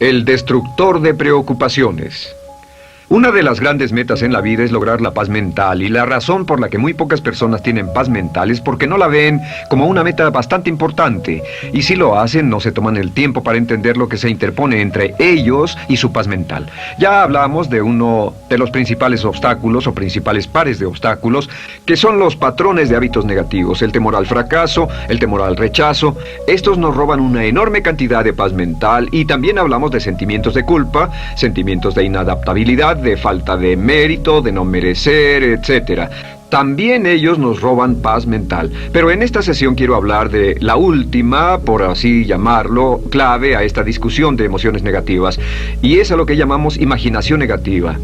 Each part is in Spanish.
El destructor de preocupaciones. Una de las grandes metas en la vida es lograr la paz mental, y la razón por la que muy pocas personas tienen paz mental es porque no la ven como una meta bastante importante, y si lo hacen no se toman el tiempo para entender lo que se interpone entre ellos y su paz mental. Ya hablamos de uno de los principales obstáculos o principales pares de obstáculos, que son los patrones de hábitos negativos, el temor al fracaso, el temor al rechazo. Estos nos roban una enorme cantidad de paz mental, y también hablamos de sentimientos de culpa, sentimientos de inadaptabilidad, de falta de mérito, de no merecer, etc. También ellos nos roban paz mental. Pero en esta sesión quiero hablar de la última, por así llamarlo, clave a esta discusión de emociones negativas, y es a lo que llamamos imaginación negativa.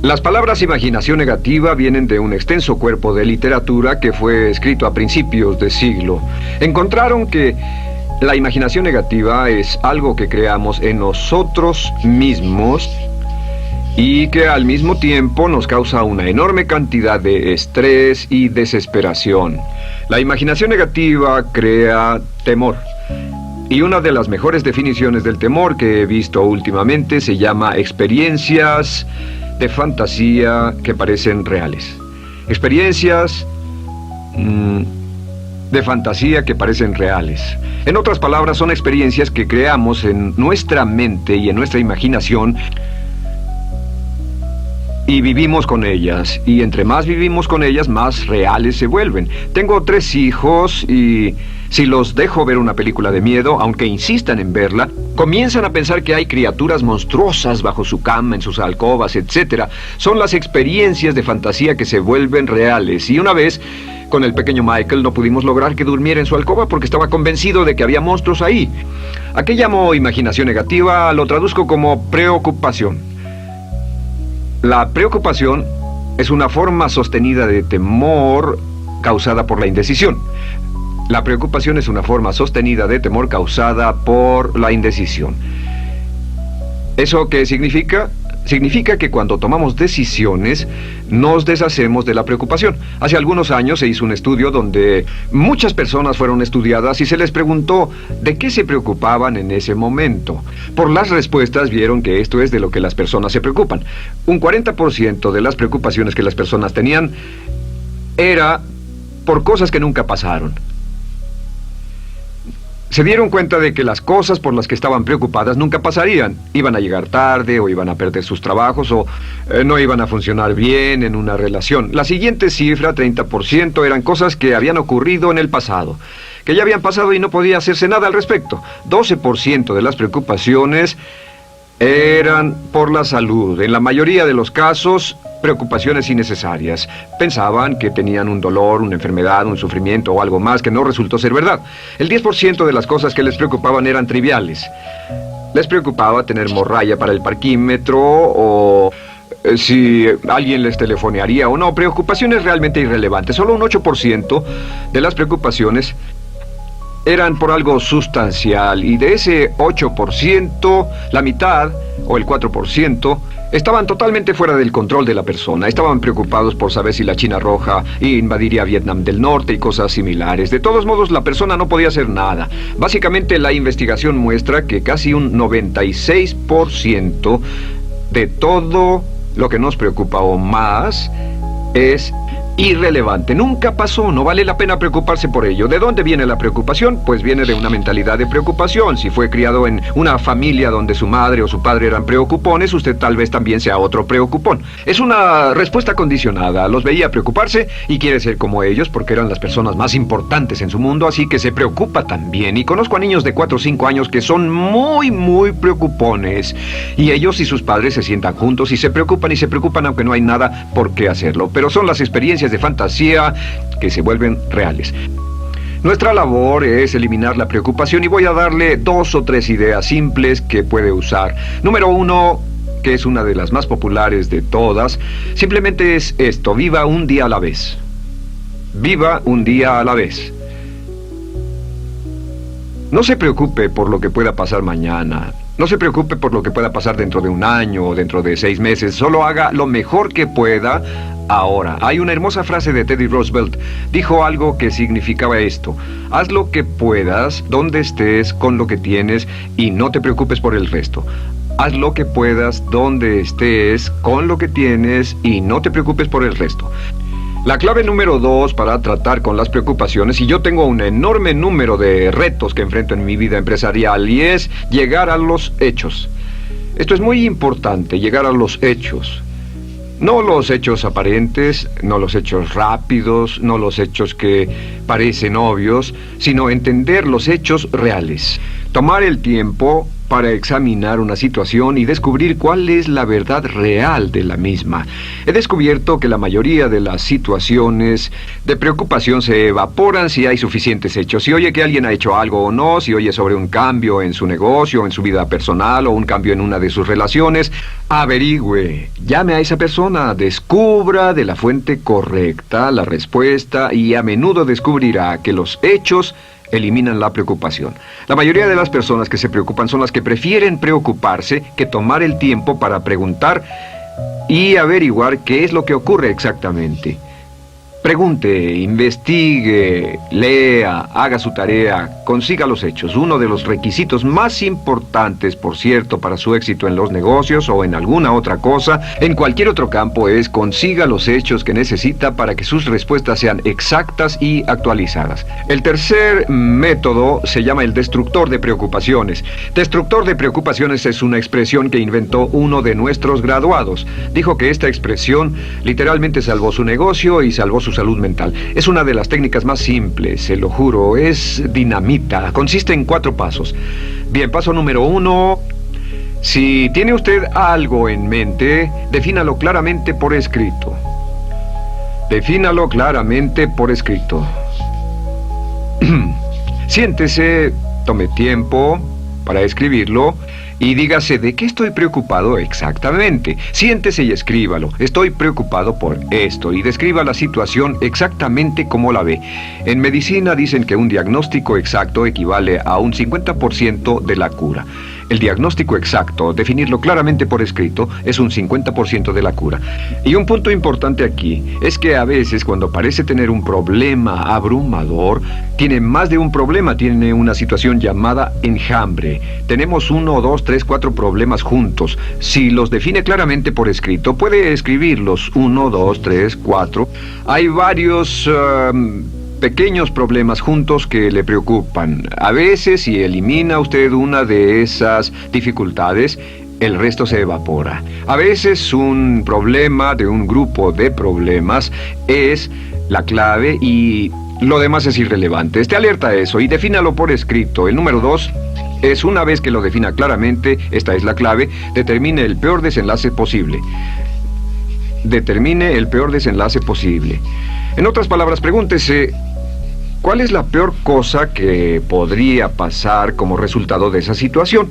Las palabras imaginación negativa vienen de un extenso cuerpo de literatura que fue escrito a principios de siglo. Encontraron que la imaginación negativa es algo que creamos en nosotros mismos y que al mismo tiempo nos causa una enorme cantidad de estrés y desesperación. La imaginación negativa crea temor. Y una de las mejores definiciones del temor que he visto últimamente se llama experiencias de fantasía que parecen reales. Experiencias de fantasía que parecen reales. En otras palabras, son experiencias que creamos en nuestra mente y en nuestra imaginación, y vivimos con ellas, y entre más vivimos con ellas, más reales se vuelven. Tengo 3 hijos y si los dejo ver una película de miedo, aunque insistan en verla, comienzan a pensar que hay criaturas monstruosas bajo su cama, en sus alcobas, etc. Son las experiencias de fantasía que se vuelven reales. Y una vez, con el pequeño Michael, no pudimos lograr que durmiera en su alcoba porque estaba convencido de que había monstruos ahí. ¿A qué llamo imaginación negativa? Lo traduzco como preocupación. La preocupación es una forma sostenida de temor causada por la indecisión. La preocupación es una forma sostenida de temor causada por la indecisión. ¿Eso qué significa? Significa que cuando tomamos decisiones, nos deshacemos de la preocupación. Hace algunos años se hizo un estudio donde muchas personas fueron estudiadas y se les preguntó de qué se preocupaban en ese momento. Por las respuestas vieron que esto es de lo que las personas se preocupan. Un 40% de las preocupaciones que las personas tenían era por cosas que nunca pasaron. Se dieron cuenta de que las cosas por las que estaban preocupadas nunca pasarían. Iban a llegar tarde, o iban a perder sus trabajos, o no iban a funcionar bien en una relación. La siguiente cifra, 30%, eran cosas que habían ocurrido en el pasado, que ya habían pasado y no podía hacerse nada al respecto. 12% de las preocupaciones eran por la salud. En la mayoría de los casos, preocupaciones innecesarias. Pensaban que tenían un dolor, una enfermedad, un sufrimiento o algo más que no resultó ser verdad. El 10% de las cosas que les preocupaban eran triviales. Les preocupaba tener morralla para el parquímetro, o si alguien les telefonearía o no. Preocupaciones realmente irrelevantes. Solo un 8% de las preocupaciones eran por algo sustancial, y de ese 8%, la mitad, o el 4%, estaban totalmente fuera del control de la persona. Estaban preocupados por saber si la China Roja invadiría Vietnam del Norte y cosas similares. De todos modos, la persona no podía hacer nada. Básicamente, la investigación muestra que casi un 96% de todo lo que nos preocupa o más es irrelevante. Nunca pasó, no vale la pena preocuparse por ello. ¿De dónde viene la preocupación? Pues viene de una mentalidad de preocupación. Si fue criado en una familia donde su madre o su padre eran preocupones, usted tal vez también sea otro preocupón. Es una respuesta condicionada. Los veía preocuparse y quiere ser como ellos porque eran las personas más importantes en su mundo, así que se preocupa también. Y conozco a niños de 4 o 5 años que son muy preocupones. Y ellos y sus padres se sientan juntos y se preocupan aunque no hay nada por qué hacerlo. Pero son las experiencias de fantasía que se vuelven reales. Nuestra labor es eliminar la preocupación, y voy a darle 2 o 3 ideas simples que puede usar. Número 1, que es una de las más populares de todas, simplemente es esto: viva un día a la vez. Viva un día a la vez. No se preocupe por lo que pueda pasar mañana. No se preocupe por lo que pueda pasar dentro de un año o dentro de 6 meses. Solo haga lo mejor que pueda ahora. Hay una hermosa frase de Teddy Roosevelt. Dijo algo que significaba esto: haz lo que puedas, donde estés, con lo que tienes, y no te preocupes por el resto. Haz lo que puedas, donde estés, con lo que tienes, y no te preocupes por el resto. La clave número 2 para tratar con las preocupaciones, y yo tengo un enorme número de retos que enfrento en mi vida empresarial, y es llegar a los hechos. Esto es muy importante, llegar a los hechos. No los hechos aparentes, no los hechos rápidos, no los hechos que parecen obvios, sino entender los hechos reales. Tomar el tiempo para examinar una situación y descubrir cuál es la verdad real de la misma. He descubierto que la mayoría de las situaciones de preocupación se evaporan si hay suficientes hechos. Si oye que alguien ha hecho algo o no, si oye sobre un cambio en su negocio, en su vida personal o un cambio en una de sus relaciones, averigüe, llame a esa persona, descubra de la fuente correcta la respuesta y a menudo descubrirá que los hechos eliminan la preocupación. La mayoría de las personas que se preocupan son las que prefieren preocuparse que tomar el tiempo para preguntar y averiguar qué es lo que ocurre exactamente. Pregunte, investigue, lea, haga su tarea, consiga los hechos. Uno de los requisitos más importantes, por cierto, para su éxito en los negocios o en alguna otra cosa, en cualquier otro campo, es consiga los hechos que necesita para que sus respuestas sean exactas y actualizadas. El tercer método se llama el destructor de preocupaciones. Destructor de preocupaciones es una expresión que inventó uno de nuestros graduados. Dijo que esta expresión literalmente salvó su negocio y salvó su salud mental. Es una de las técnicas más simples, se lo juro, es dinamita. Consiste en 4 pasos. Bien, paso número 1. Si tiene usted algo en mente, defínalo claramente por escrito. Defínalo claramente por escrito. Siéntese, tome tiempo para escribirlo y dígase de qué estoy preocupado exactamente. Siéntese y escríbalo. Estoy preocupado por esto, y describa la situación exactamente como la ve. En medicina dicen que un diagnóstico exacto equivale a un 50% de la cura. El diagnóstico exacto, definirlo claramente por escrito, es un 50% de la cura. Y un punto importante aquí es que a veces cuando parece tener un problema abrumador, tiene más de un problema, tiene una situación llamada enjambre. Tenemos 1, 2, 3, 4 problemas juntos. Si los define claramente por escrito, puede escribirlos 1, 2, 3, 4. Hay varios pequeños problemas juntos que le preocupan. A veces, si elimina usted una de esas dificultades, el resto se evapora. A veces un problema de un grupo de problemas es la clave y lo demás es irrelevante. Esté alerta a eso y defínalo por escrito. El número 2 es, una vez que lo defina claramente, esta es la clave, determine el peor desenlace posible. Determine el peor desenlace posible. En otras palabras, pregúntese, ¿cuál es la peor cosa que podría pasar como resultado de esa situación?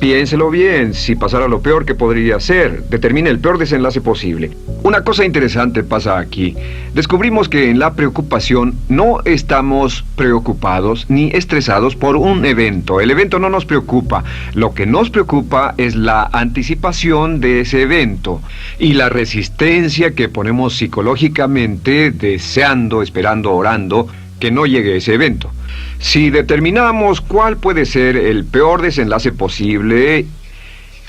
Piénselo bien, si pasara lo peor que podría ser, determine el peor desenlace posible. Una cosa interesante pasa aquí. Descubrimos que en la preocupación no estamos preocupados ni estresados por un evento. El evento no nos preocupa. Lo que nos preocupa es la anticipación de ese evento y la resistencia que ponemos psicológicamente deseando, esperando, orando que no llegue ese evento. Si determinamos cuál puede ser el peor desenlace posible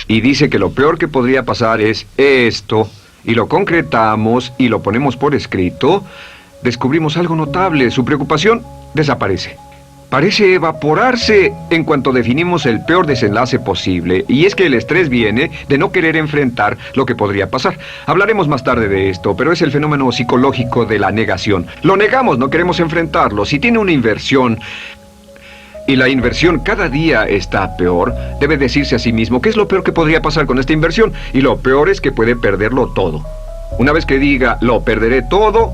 y dice que lo peor que podría pasar es esto, y lo concretamos y lo ponemos por escrito, descubrimos algo notable. Su preocupación desaparece. Parece evaporarse en cuanto definimos el peor desenlace posible, y es que el estrés viene de no querer enfrentar lo que podría pasar. Hablaremos más tarde de esto, pero es el fenómeno psicológico de la negación. Lo negamos, no queremos enfrentarlo. Si tiene una inversión y la inversión cada día está peor, debe decirse a sí mismo qué es lo peor que podría pasar con esta inversión, y lo peor es que puede perderlo todo. Una vez que diga, lo perderé todo,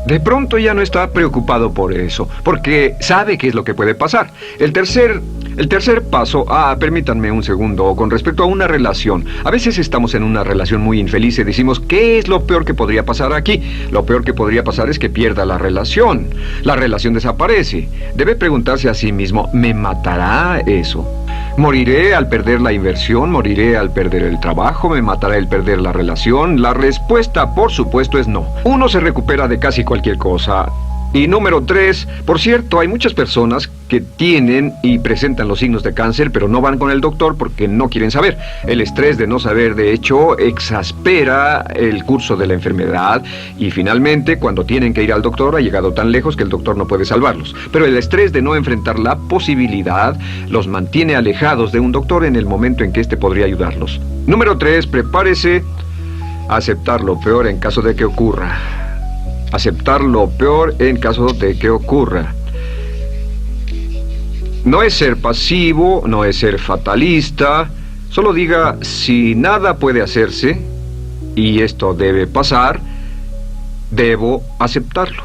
de pronto ya no está preocupado por eso, porque sabe qué es lo que puede pasar. El tercer paso, permítanme un segundo, con respecto a una relación. A veces estamos en una relación muy infeliz y decimos, ¿qué es lo peor que podría pasar aquí? Lo peor que podría pasar es que pierda la relación. La relación desaparece. Debe preguntarse a sí mismo, ¿me matará eso? ¿Moriré al perder la inversión? ¿Moriré al perder el trabajo? ¿Me matará el perder la relación? La respuesta, por supuesto, es no. Uno se recupera de casi cualquier cosa. Y número 3, por cierto, hay muchas personas que tienen y presentan los signos de cáncer, pero no van con el doctor porque no quieren saber. El estrés de no saber, de hecho, exaspera el curso de la enfermedad y finalmente, cuando tienen que ir al doctor, ha llegado tan lejos que el doctor no puede salvarlos. Pero el estrés de no enfrentar la posibilidad los mantiene alejados de un doctor en el momento en que éste podría ayudarlos. Número 3, prepárese a aceptar lo peor en caso de que ocurra. Aceptar lo peor en caso de que ocurra. No es ser pasivo, no es ser fatalista. Solo diga, si nada puede hacerse, y esto debe pasar, debo aceptarlo.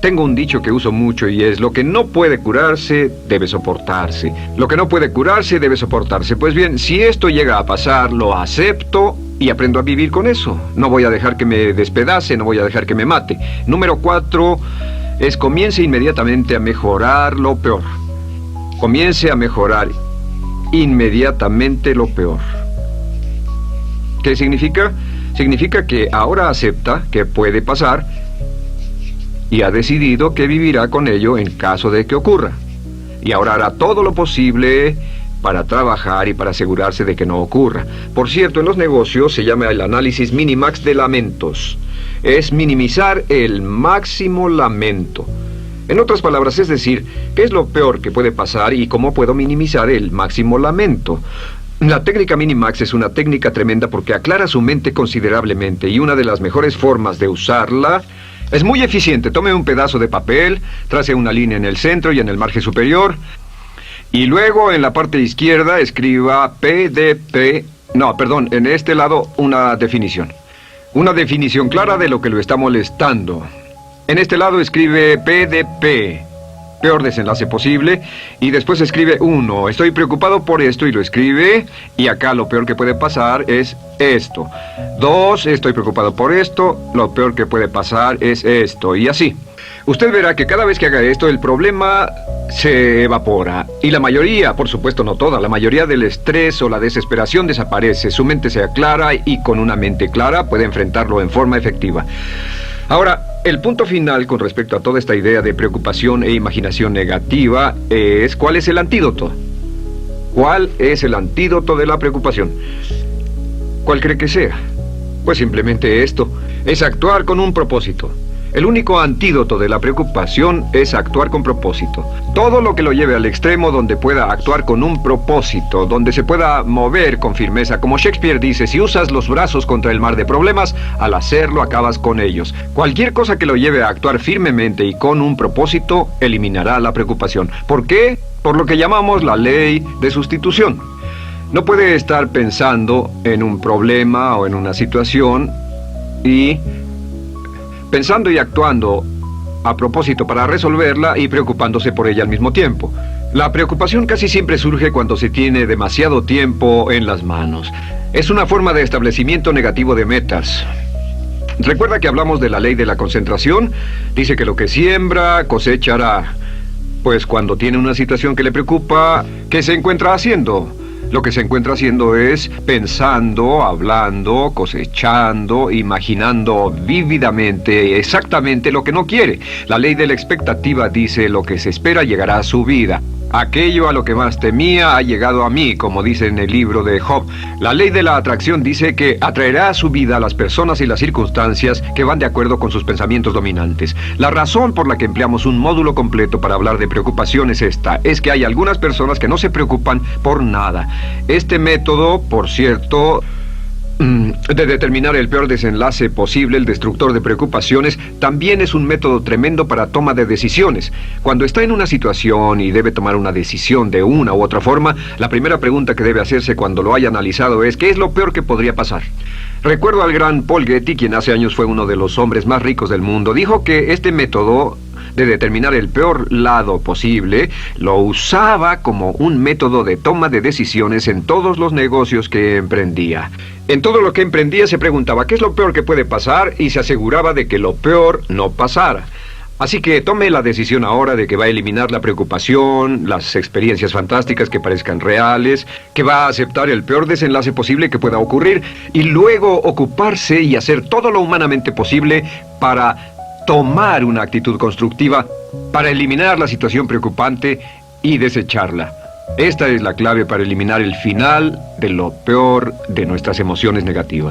Tengo un dicho que uso mucho y es, lo que no puede curarse, debe soportarse. Lo que no puede curarse, debe soportarse. Pues bien, si esto llega a pasar, lo acepto y aprendo a vivir con eso. No voy a dejar que me despedace, no voy a dejar que me mate. Número 4 es comience inmediatamente a mejorar lo peor. Comience a mejorar inmediatamente lo peor. ¿Qué significa? Significa que ahora acepta que puede pasar y ha decidido que vivirá con ello en caso de que ocurra. Y ahora hará todo lo posible para trabajar y para asegurarse de que no ocurra. Por cierto, en los negocios se llama el análisis minimax de lamentos. Es minimizar el máximo lamento. En otras palabras, es decir, ¿qué es lo peor que puede pasar y cómo puedo minimizar el máximo lamento? La técnica Minimax es una técnica tremenda porque aclara su mente considerablemente y una de las mejores formas de usarla es muy eficiente. Tome un pedazo de papel, trace una línea en el centro y en el margen superior y luego en la parte izquierda escriba en este lado una definición. Una definición clara de lo que lo está molestando. En este lado escribe PDP, peor desenlace posible, y después escribe 1, estoy preocupado por esto, y lo escribe, y acá lo peor que puede pasar es esto. 2, estoy preocupado por esto, lo peor que puede pasar es esto, y así. Usted verá que cada vez que haga esto, el problema se evapora, y la mayoría, por supuesto no toda, la mayoría del estrés o la desesperación desaparece, su mente se aclara, y con una mente clara puede enfrentarlo en forma efectiva. Ahora, el punto final con respecto a toda esta idea de preocupación e imaginación negativa es ¿cuál es el antídoto? ¿Cuál es el antídoto de la preocupación? ¿Cuál cree que sea? Pues simplemente esto, es actuar con un propósito. El único antídoto de la preocupación es actuar con propósito. Todo lo que lo lleve al extremo donde pueda actuar con un propósito, donde se pueda mover con firmeza. Como Shakespeare dice, si usas los brazos contra el mar de problemas, al hacerlo acabas con ellos. Cualquier cosa que lo lleve a actuar firmemente y con un propósito, eliminará la preocupación. ¿Por qué? Por lo que llamamos la ley de sustitución. No puede estar pensando en un problema o en una situación y pensando y actuando a propósito para resolverla y preocupándose por ella al mismo tiempo. La preocupación casi siempre surge cuando se tiene demasiado tiempo en las manos. Es una forma de establecimiento negativo de metas. ¿Recuerda que hablamos de la ley de la concentración? Dice que lo que siembra, cosechará. Pues cuando tiene una situación que le preocupa, ¿qué se encuentra haciendo? Lo que se encuentra haciendo es pensando, hablando, cosechando, imaginando vívidamente exactamente lo que no quiere. La ley de la expectativa dice lo que se espera llegará a su vida. Aquello a lo que más temía ha llegado a mí, como dice en el libro de Job. La ley de la atracción dice que atraerá a su vida a las personas y las circunstancias que van de acuerdo con sus pensamientos dominantes. La razón por la que empleamos un módulo completo para hablar de preocupación es esta, es que hay algunas personas que no se preocupan por nada. Este método, por cierto, de determinar el peor desenlace posible, el destructor de preocupaciones, también es un método tremendo para toma de decisiones. Cuando está en una situación y debe tomar una decisión de una u otra forma, la primera pregunta que debe hacerse cuando lo haya analizado es ¿qué es lo peor que podría pasar? Recuerdo al gran Paul Getty, quien hace años fue uno de los hombres más ricos del mundo, dijo que este método de determinar el peor lado posible, lo usaba como un método de toma de decisiones en todos los negocios que emprendía. En todo lo que emprendía se preguntaba ¿qué es lo peor que puede pasar? Y se aseguraba de que lo peor no pasara. Así que tome la decisión ahora de que va a eliminar la preocupación, las experiencias fantásticas que parezcan reales, que va a aceptar el peor desenlace posible que pueda ocurrir y luego ocuparse y hacer todo lo humanamente posible para tomar una actitud constructiva, para eliminar la situación preocupante y desecharla. Esta es la clave para eliminar el final de lo peor de nuestras emociones negativas.